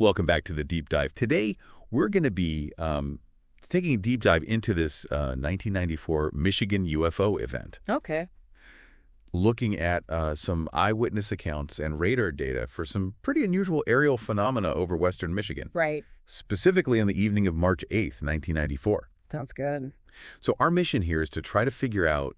Welcome back to the Deep Dive. Today, we're going to be taking a deep dive into this 1994 Michigan UFO event. Okay. Looking at some eyewitness accounts and radar data for some pretty unusual aerial phenomena over western Michigan. Right. Specifically on the evening of March 8th, 1994. Sounds good. So our mission here is to try to figure out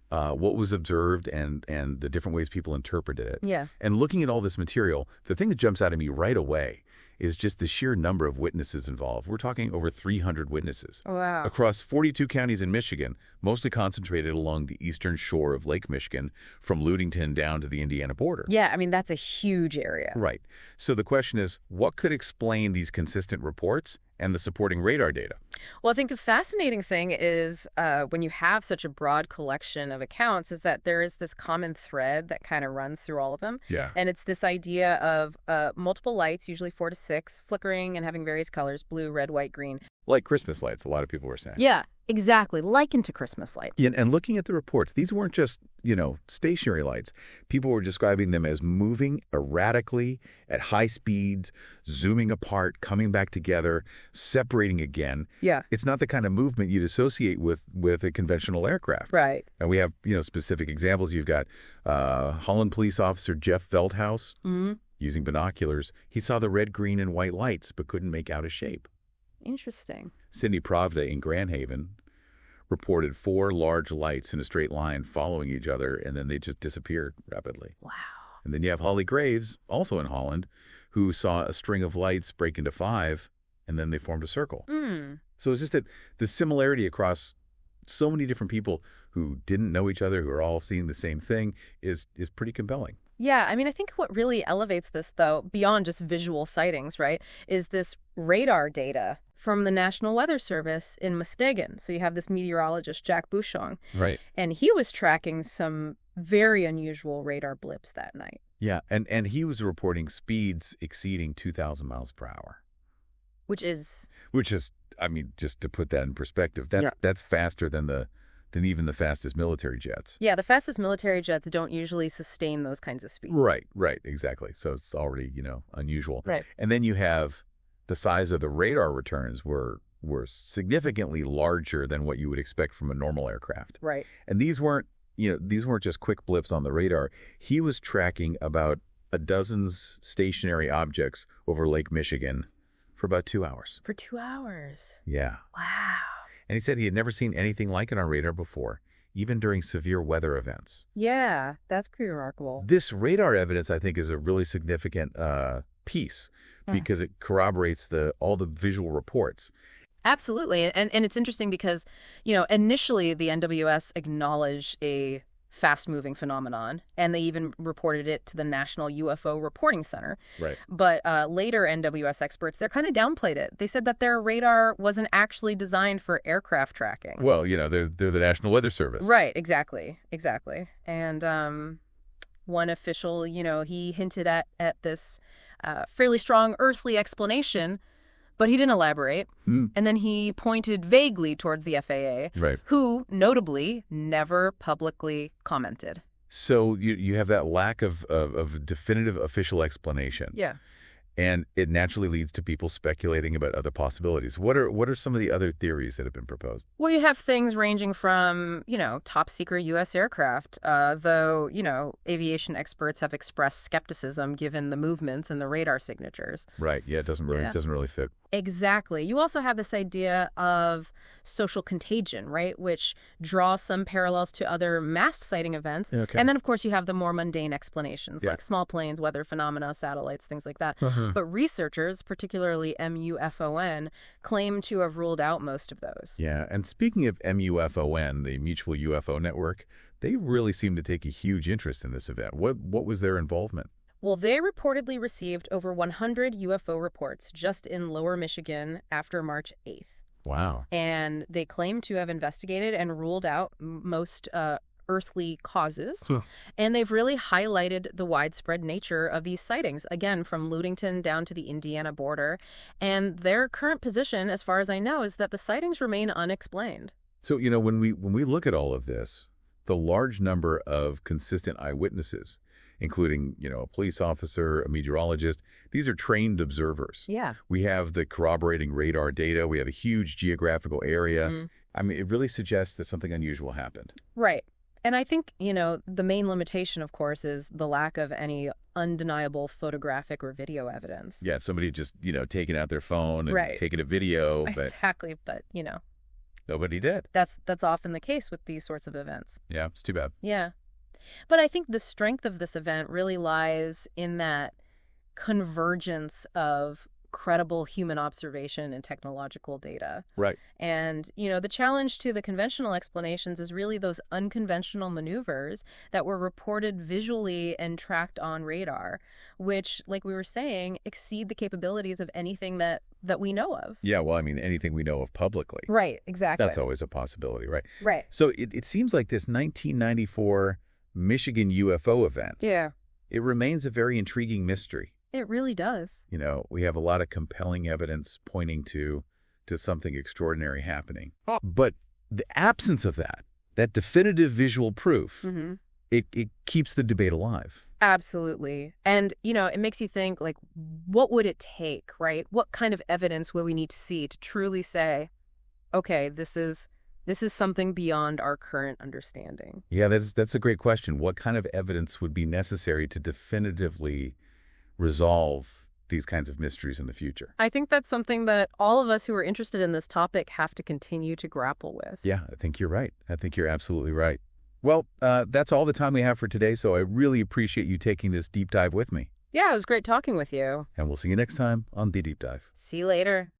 what was observed and the different ways people interpreted it. Yeah. And looking at all this material, the thing that jumps out at me right away is just the sheer number of witnesses involved. We're talking over 300 witnesses. Wow. Across 42 counties in Michigan, mostly concentrated along the eastern shore of Lake Michigan, from Ludington down to the Indiana border. Yeah, I mean, that's a huge area. Right. So the question is, what could explain these consistent reports and the supporting radar data? Well, I think the fascinating thing is when you have such a broad collection of accounts is that there is this common thread that kind of runs through all of them. Yeah. And it's this idea of multiple lights, usually 4 to 6, flickering and having various colors, blue, red, white, green. Like Christmas lights, a lot of people were saying. Yeah, exactly. Likened to Christmas lights. Yeah, and looking at the reports, these weren't just, stationary lights. People were describing them as moving erratically at high speeds, zooming apart, coming back together, separating again. Yeah. It's not the kind of movement you'd associate with a conventional aircraft. Right. And we have, specific examples. You've got Holland police officer Jeff Veldhouse using binoculars. He saw the red, green, and white lights but couldn't make out a shape. Interesting. Cindy Pravda in Grand Haven reported 4 large lights in a straight line following each other, and then they just disappeared rapidly. Wow. And then you have Holly Graves, also in Holland, who saw a string of lights break into 5, and then they formed a circle. So it's just that the similarity across so many different people who didn't know each other, who are all seeing the same thing, is pretty compelling. Yeah, I mean, I think what really elevates this, though, beyond just visual sightings, right, is this radar data from the National Weather Service in Muskegon. So you have this meteorologist, Jack Bouchon. Right. And he was tracking some very unusual radar blips that night. Yeah, and he was reporting speeds exceeding 2,000 miles per hour. Which is, I mean, just to put that in perspective, that's faster than even the fastest military jets. yeah, the fastest military jets don't usually sustain those kinds of speeds. Right, exactly. So it's already, unusual. Right. And then you have the size of the radar returns were significantly larger than what you would expect from a normal aircraft. Right. And these weren't just quick blips on the radar. He was tracking about a dozen stationary objects over Lake Michigan for about 2 hours. For 2 hours. Yeah. Wow. And he said he had never seen anything like it on radar before, even during severe weather events. Yeah, that's pretty remarkable. This radar evidence, I think, is a really significant piece because it corroborates all the visual reports. Absolutely. And it's interesting because, initially the NWS acknowledged a fast-moving phenomenon, and they even reported it to the National UFO Reporting Center. Right. But later NWS experts, they kind of downplayed it. They said that their radar wasn't actually designed for aircraft tracking. Well, they're the National Weather Service. Right, exactly. And one official, he hinted at this fairly strong earthly explanation, but he didn't elaborate. And then he pointed vaguely towards the FAA, Right. who notably never publicly commented. So you have that lack of definitive official explanation. Yeah. And it naturally leads to people speculating about other possibilities. What are some of the other theories that have been proposed? Well, you have things ranging from, top secret U.S. aircraft, though, aviation experts have expressed skepticism given the movements and the radar signatures. Right. Yeah, it doesn't really fit. Exactly. You also have this idea of social contagion, right, which draws some parallels to other mass sighting events. Okay. And then, of course, you have the more mundane explanations, Yeah. like small planes, weather phenomena, satellites, things like that. But researchers, particularly MUFON, claim to have ruled out most of those. Yeah, and speaking of MUFON, the Mutual UFO Network, they really seem to take a huge interest in this event. What was their involvement? Well, they reportedly received over 100 UFO reports just in Lower Michigan after March 8th. Wow. And they claim to have investigated and ruled out most earthly causes. And they've really highlighted the widespread nature of these sightings, again, from Ludington down to the Indiana border. And their current position, as far as I know, is that the sightings remain unexplained. So, when we look at all of this, the large number of consistent eyewitnesses, including, a police officer, a meteorologist. These are trained observers. Yeah. We have the corroborating radar data. We have a huge geographical area. I mean, it really suggests that something unusual happened. Right. And I think, the main limitation, of course, is the lack of any undeniable photographic or video evidence. Yeah, somebody just, taking out their phone and taking a video. But exactly, but, nobody did. That's often the case with these sorts of events. Yeah, it's too bad. Yeah. But I think the strength of this event really lies in that convergence of credible human observation and technological data. Right. And, the challenge to the conventional explanations is really those unconventional maneuvers that were reported visually and tracked on radar, which, like we were saying, exceed the capabilities of anything that we know of. Yeah, well, I mean, anything we know of publicly. Right, exactly. That's always a possibility, right? Right. So it seems like this 1994 Michigan UFO event, it remains a very intriguing mystery. It really does. We have a lot of compelling evidence pointing to something extraordinary happening. But the absence of that definitive visual proof, it keeps the debate alive. Absolutely. And, it makes you think, like, what would it take, right? What kind of evidence would we need to see to truly say, okay, this is something beyond our current understanding? Yeah, that's a great question. What kind of evidence would be necessary to definitively resolve these kinds of mysteries in the future? I think that's something that all of us who are interested in this topic have to continue to grapple with. Yeah, I think you're right. I think you're absolutely right. Well, that's all the time we have for today, so I really appreciate you taking this deep dive with me. Yeah, it was great talking with you. And we'll see you next time on The Deep Dive. See you later.